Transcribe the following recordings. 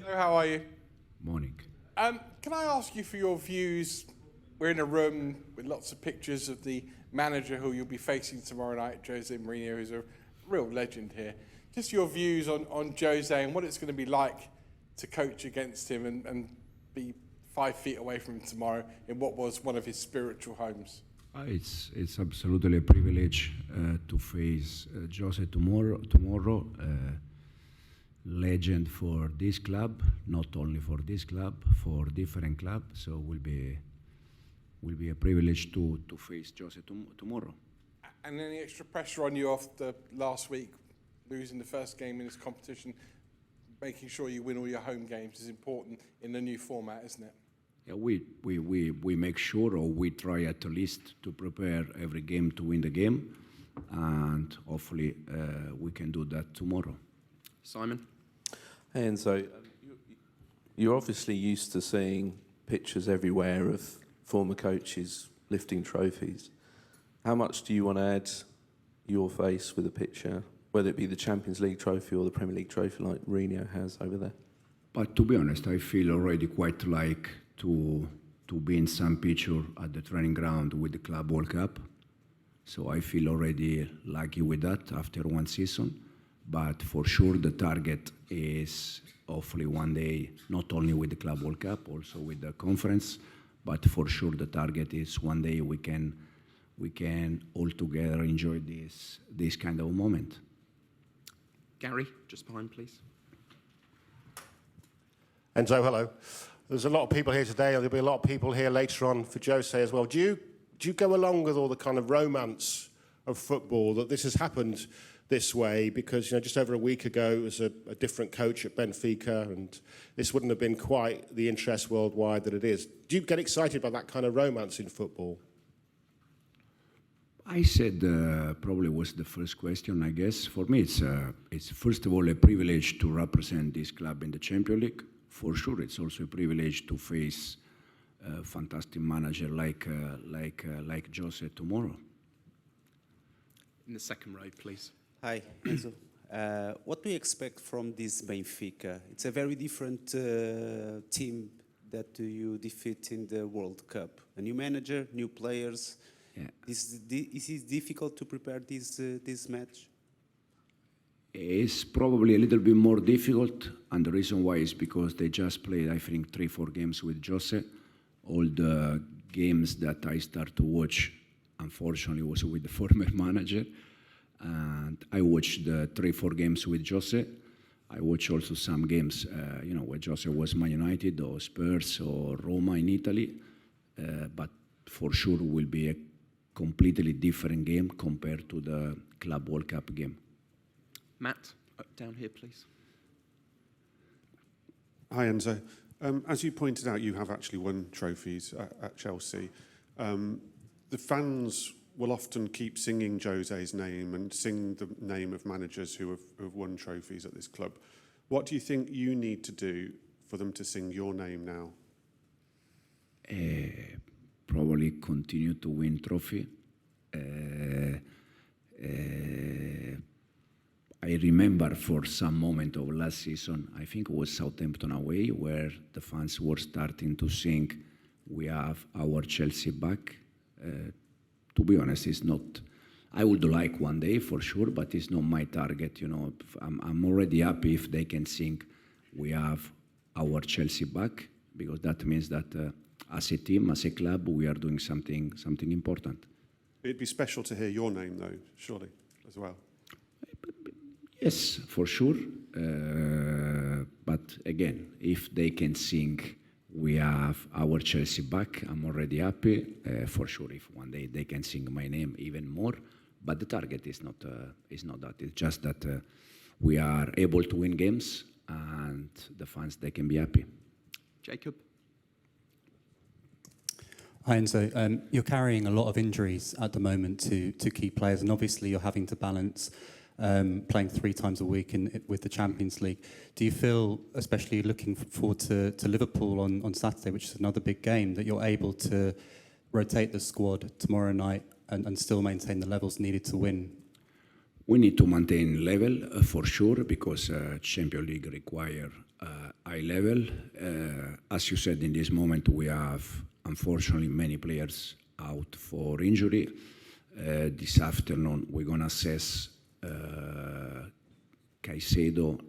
Hello, how are you? Morning. Can I ask you for your views? We're in a room with lots of pictures of the manager who you'll be facing tomorrow night, Jose Mourinho, who's a real legend here. Just your views on Jose and what it's going to be like to coach against him and be 5 feet away from him tomorrow in what was one of his spiritual homes. It's absolutely a privilege to face Jose tomorrow. Legend for this club, not only for this club, for different clubs. So will be a privilege to face Jose tomorrow. And any extra pressure on you after last week, losing the first game in this competition, making sure you win all your home games is important in the new format, isn't it? Yeah, we make sure, or we try at least to prepare every game to win the game, and hopefully we can do that tomorrow. Simon? Hey Enzo, you're obviously used to seeing pictures everywhere of former coaches lifting trophies. How much do you want to add your face with a picture, whether it be the Champions League trophy or the Premier League trophy like Mourinho has over there? But to be honest, I feel already quite like to be in some picture at the training ground with the Club World Cup. So I feel already lucky with that after one season. But for sure the target is hopefully one day, not only with the Club World Cup, also with the conference, but for sure the target is one day we can all together enjoy this kind of moment. Gary, just behind, please. Enzo, hello. There's a lot of people here today, and there'll be a lot of people here later on for Jose as well. Do you go along with all the kind of romance of football that this has happened this way? Because just over a week ago it was a different coach at Benfica, and this wouldn't have been quite the interest worldwide that it is. Do you get excited by that kind of romance in football? I said probably was the first question, I guess. For me, it's first of all a privilege to represent this club in the Champions League. For sure, it's also a privilege to face a fantastic manager like Jose tomorrow. In the second row, please. Hi, Enzo. What do you expect from this Benfica? It's a very different team that you defeat in the World Cup. A new manager, new players. Yeah. Is it difficult to prepare this match? It's probably a little bit more difficult, and the reason why is because they just played, I think, 3-4 games with Jose. All the games that I start to watch, unfortunately, was with the former manager. And I watched the 3-4 games with Jose. I watched also some games, where Jose was Man United or Spurs or Roma in Italy. But for sure will be a completely different game compared to the Club World Cup game. Matt, down here, please. Hi, Enzo. As you pointed out, you have actually won trophies at Chelsea. The fans will often keep singing Jose's name and sing the name of managers who have won trophies at this club. What do you think you need to do for them to sing your name now? Probably continue to win trophy. I remember for some moment of last season, I think it was Southampton away, where the fans were starting to sing, "We have our Chelsea back." To be honest, it's not. I would like one day for sure, but it's not my target. I'm already happy if they can sing, "We have our Chelsea back," because that means that as a team, as a club, we are doing something important. It'd be special to hear your name, though, surely, as well. Yes, for sure. But again, if they can sing, "We have our Chelsea back," I'm already happy. For sure, if one day they can sing my name even more. But the target is not that. It's just that we are able to win games, and the fans, they can be happy. Jacob? Hi, Enzo. You're carrying a lot of injuries at the moment to key players, and obviously you're having to balance playing 3 times a week with the Champions League. Do you feel, especially looking forward to Liverpool on Saturday, which is another big game, that you're able to rotate the squad tomorrow night and still maintain the levels needed to win? We need to maintain level for sure, because Champions League require high level. As you said, in this moment we have unfortunately many players out for injury. This afternoon we're going to assess Caicedo,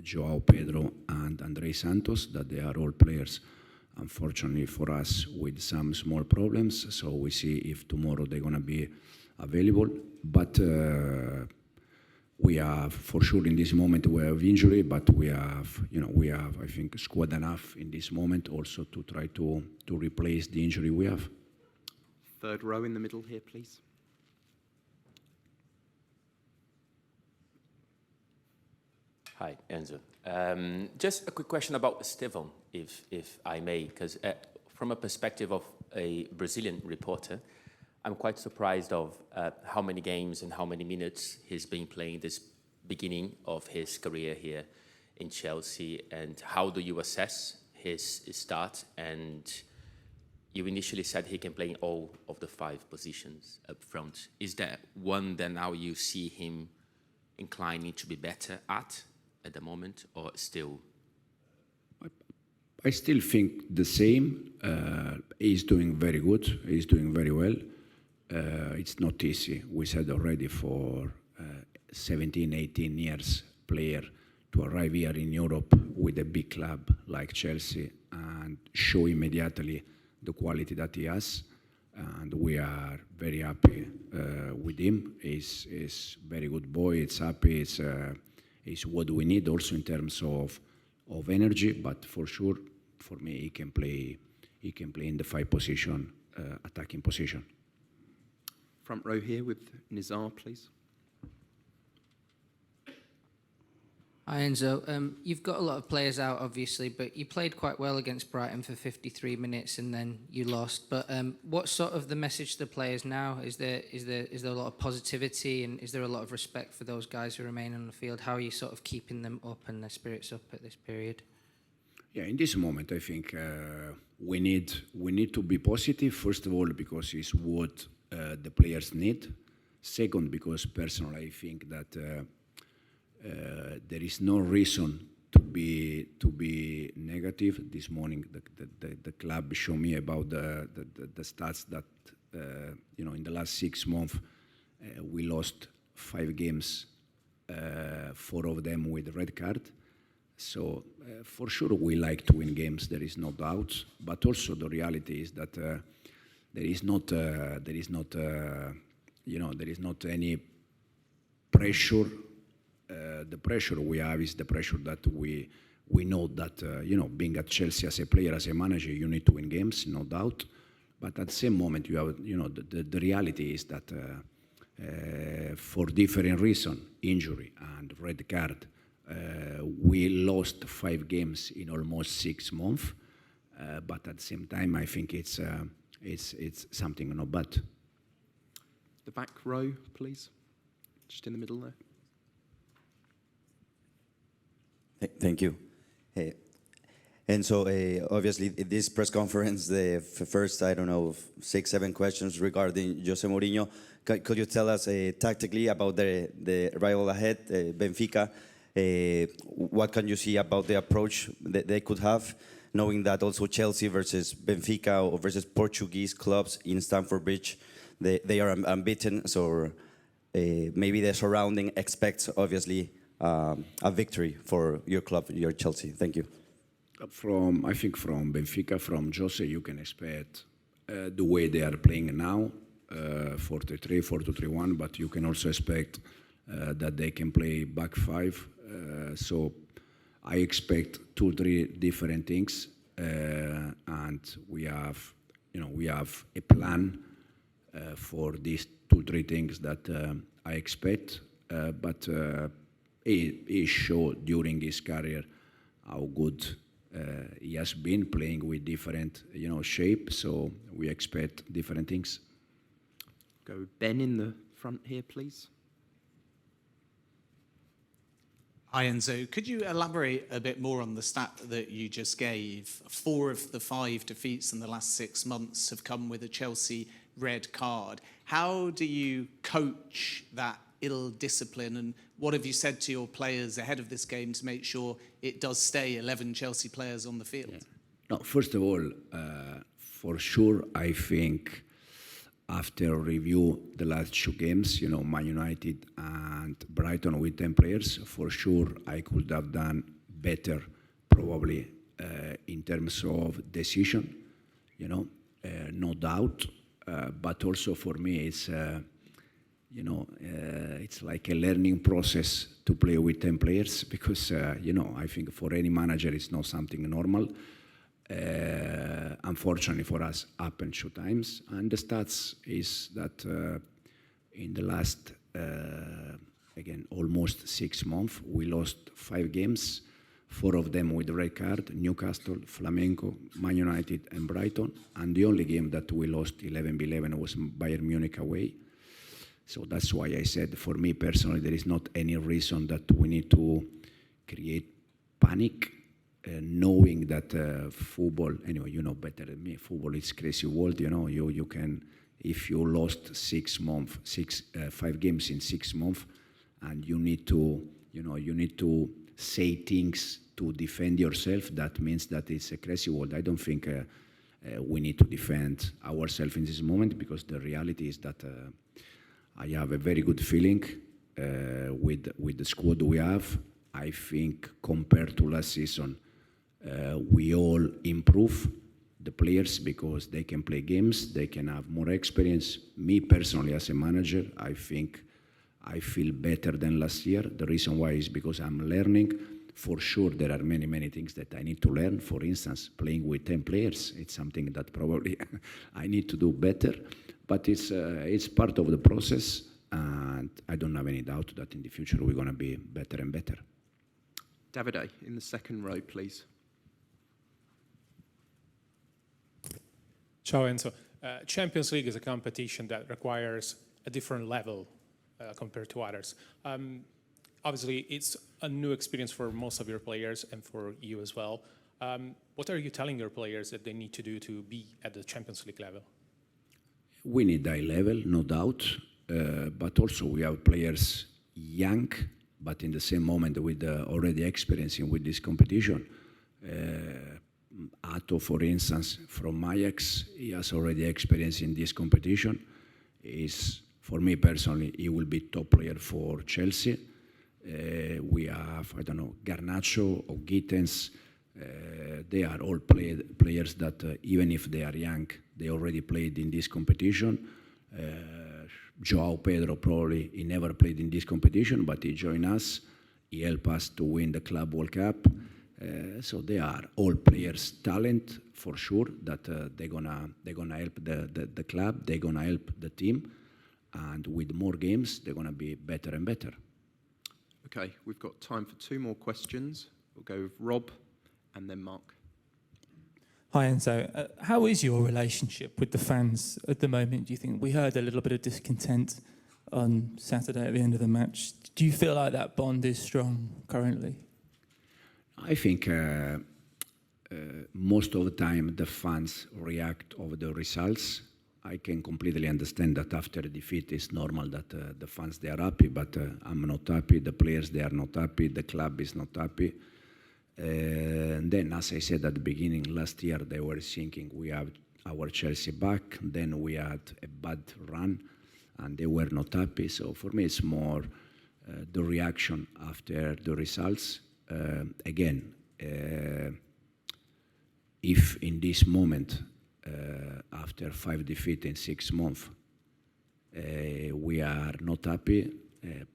Joao Pedro and Andrei Santos, that they are all players, unfortunately for us, with some small problems. So we see if tomorrow they're going to be available. But we have, for sure, in this moment we have injury, but we have, I think, squad enough in this moment also to try to replace the injury we have. Third row in the middle here, please. Hi, Enzo. Just a quick question about Estevao, if I may, because from a perspective of a Brazilian reporter, I'm quite surprised of how many games and how many minutes he's been playing this beginning of his career here in Chelsea, and how do you assess his start? And you initially said he can play in all of the 5 positions up front. Is there one that now you see him inclining to be better at the moment, or still? I still think the same. He's doing very good. He's doing very well. It's not easy. We said already, for 17, 18 years player to arrive here in Europe with a big club like Chelsea and show immediately the quality that he has. And we are very happy with him. He's very good boy. It's happy. It's what we need also in terms of energy. But for sure, for me, he can play in the 5 position, attacking position. Front row here with Nizar, please. Hi, Enzo. You've got a lot of players out, obviously, but you played quite well against Brighton for 53 minutes and then you lost. But what's sort of the message to the players now? Is there a lot of positivity, and is there a lot of respect for those guys who remain on the field? How are you sort of keeping them up and their spirits up at this period? Yeah, in this moment, I think we need to be positive. First of all, because it's what the players need. Second, because personally, I think that there is no reason to be negative. This morning, the club showed me about the stats that in the last 6 months we lost 5 games, 4 of them with red card. So for sure we like to win games. There is no doubt. But also the reality is that there is not any pressure. The pressure we have is the pressure that we know that being at Chelsea as a player, as a manager, you need to win games, no doubt. But at the same moment, you have the reality is that for different reasons, injury and red card, we lost 5 games in almost 6 months. But at the same time, I think it's something not bad. The back row, please. Just in the middle there. Thank you. Hey. And so, obviously, this press conference, the first, 6, 7 questions regarding Jose Mourinho. Could you tell us tactically about the rival ahead, Benfica? What can you see about the approach that they could have, knowing that also Chelsea versus Benfica or versus Portuguese clubs in Stamford Bridge, they are unbeaten, so maybe the surrounding expects, obviously, a victory for your club, your Chelsea. Thank you. I think from Benfica, from Jose, you can expect the way they are playing now, 4-3-3, 4-2-3-1, but you can also expect that they can play back 5. So I expect 2-3 different things, and we have a plan for these 2-3 things that I expect, but he showed during his career how good he has been playing with different shape. So we expect different things. Go Ben in the front here, please. Hi, Enzo. Could you elaborate a bit more on the stat that you just gave? 4 of the 5 defeats in the last 6 months have come with a Chelsea red card. How do you coach that ill discipline, and what have you said to your players ahead of this game to make sure it does stay 11 Chelsea players on the field? Yeah. No, first of all, for sure, I think after review the last 2 games, Man United and Brighton with 10 players, for sure I could have done better, probably in terms of decision, no doubt. But also for me, it's it's like a learning process to play with 10 players because I think for any manager it's not something normal. Unfortunately for us, happened 2 times, and the stats is that in the last again almost 6 months we lost 5 games, 4 of them with the red card: Newcastle, Flamengo, Man United, and Brighton. And the only game that we lost 11-11 was Bayern Munich away. So that's why I said, for me personally, there is not any reason that we need to create panic. Knowing that football, anyway, you know better than me, football is crazy world, you can, if you lost 5 games in 6 months, and you need to say things to defend yourself, that means that it's a crazy world. I don't think we need to defend ourselves in this moment, because the reality is that I have a very good feeling with the squad we have. I think compared to last season, we all improve the players because they can play games, they can have more experience. Me personally, as a manager, I think I feel better than last year. The reason why is because I'm learning. For sure, there are many, many things that I need to learn. For instance, playing with 10 players, it's something that probably I need to do better. But it's part of the process, and I don't have any doubt that in the future we're going to be better and better. Davide, in the second row, please. Ciao Enzo. Champions League is a competition that requires a different level compared to others. Obviously, it's a new experience for most of your players and for you as well. What are you telling your players that they need to do to be at the Champions League level? We need high level, no doubt, but also we have players young, but in the same moment with already experiencing with this competition. Hato, for instance, from Ajax, he has already experience in this competition. For me personally, he will be top player for Chelsea. We have, Garnacho or Gittens. They are all players that, even if they are young, they already played in this competition. Pedro, probably, he never played in this competition, but he joined us. He helped us to win the Club World Cup. So they are all players, talent for sure, that they're gonna help the club, they're gonna help the team, and with more games, they're gonna be better and better. Okay, we've got time for 2 more questions. We'll go with Rob and then Mark. Hi Enzo, how is your relationship with the fans at the moment? Do you think we heard a little bit of discontent on Saturday at the end of the match? Do you feel like that bond is strong currently? I think most of the time the fans react over the results. I can completely understand that after a defeat it's normal that the fans, they are happy, but I'm not happy, the players, they are not happy, the club is not happy. And then, as I said at the beginning, last year they were thinking we have our Chelsea back, then we had a bad run and they were not happy. So for me it's more the reaction after the results. Again, if in this moment, after 5 defeats in 6 months, we are not happy,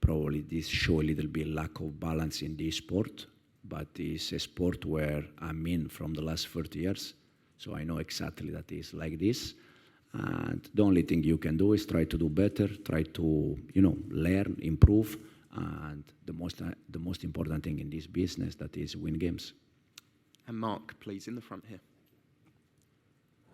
probably this show a little bit lack of balance in this sport, but it's a sport where I'm in from the last 30 years, so I know exactly that it's like this. And the only thing you can do is try to do better, try to, learn, improve. And the most important thing in this business, that is win games. And Mark, please, in the front here.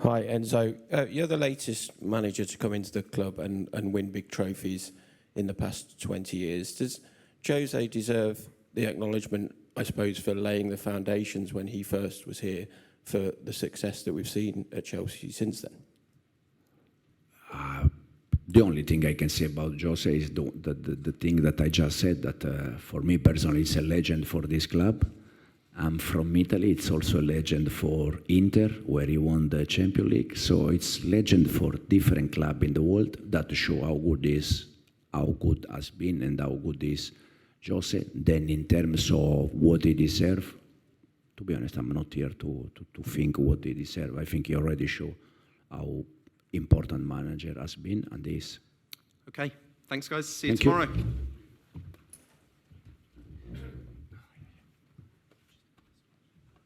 Hi, Enzo. You're the latest manager to come into the club and win big trophies in the past 20 years. Does Jose deserve the acknowledgement, I suppose, for laying the foundations when he first was here for the success that we've seen at Chelsea since then? The only thing I can say about Jose is the thing that I just said, that for me personally, it's a legend for this club. I'm from Italy. It's also a legend for Inter, where he won the Champions League. So it's legend for different clubs in the world that show how good has been and how good is Jose. Then in terms of what he deserves, to be honest, I'm not here to think what he deserves. I think he already showed how important manager has been and is. Okay, thanks guys. See you tomorrow.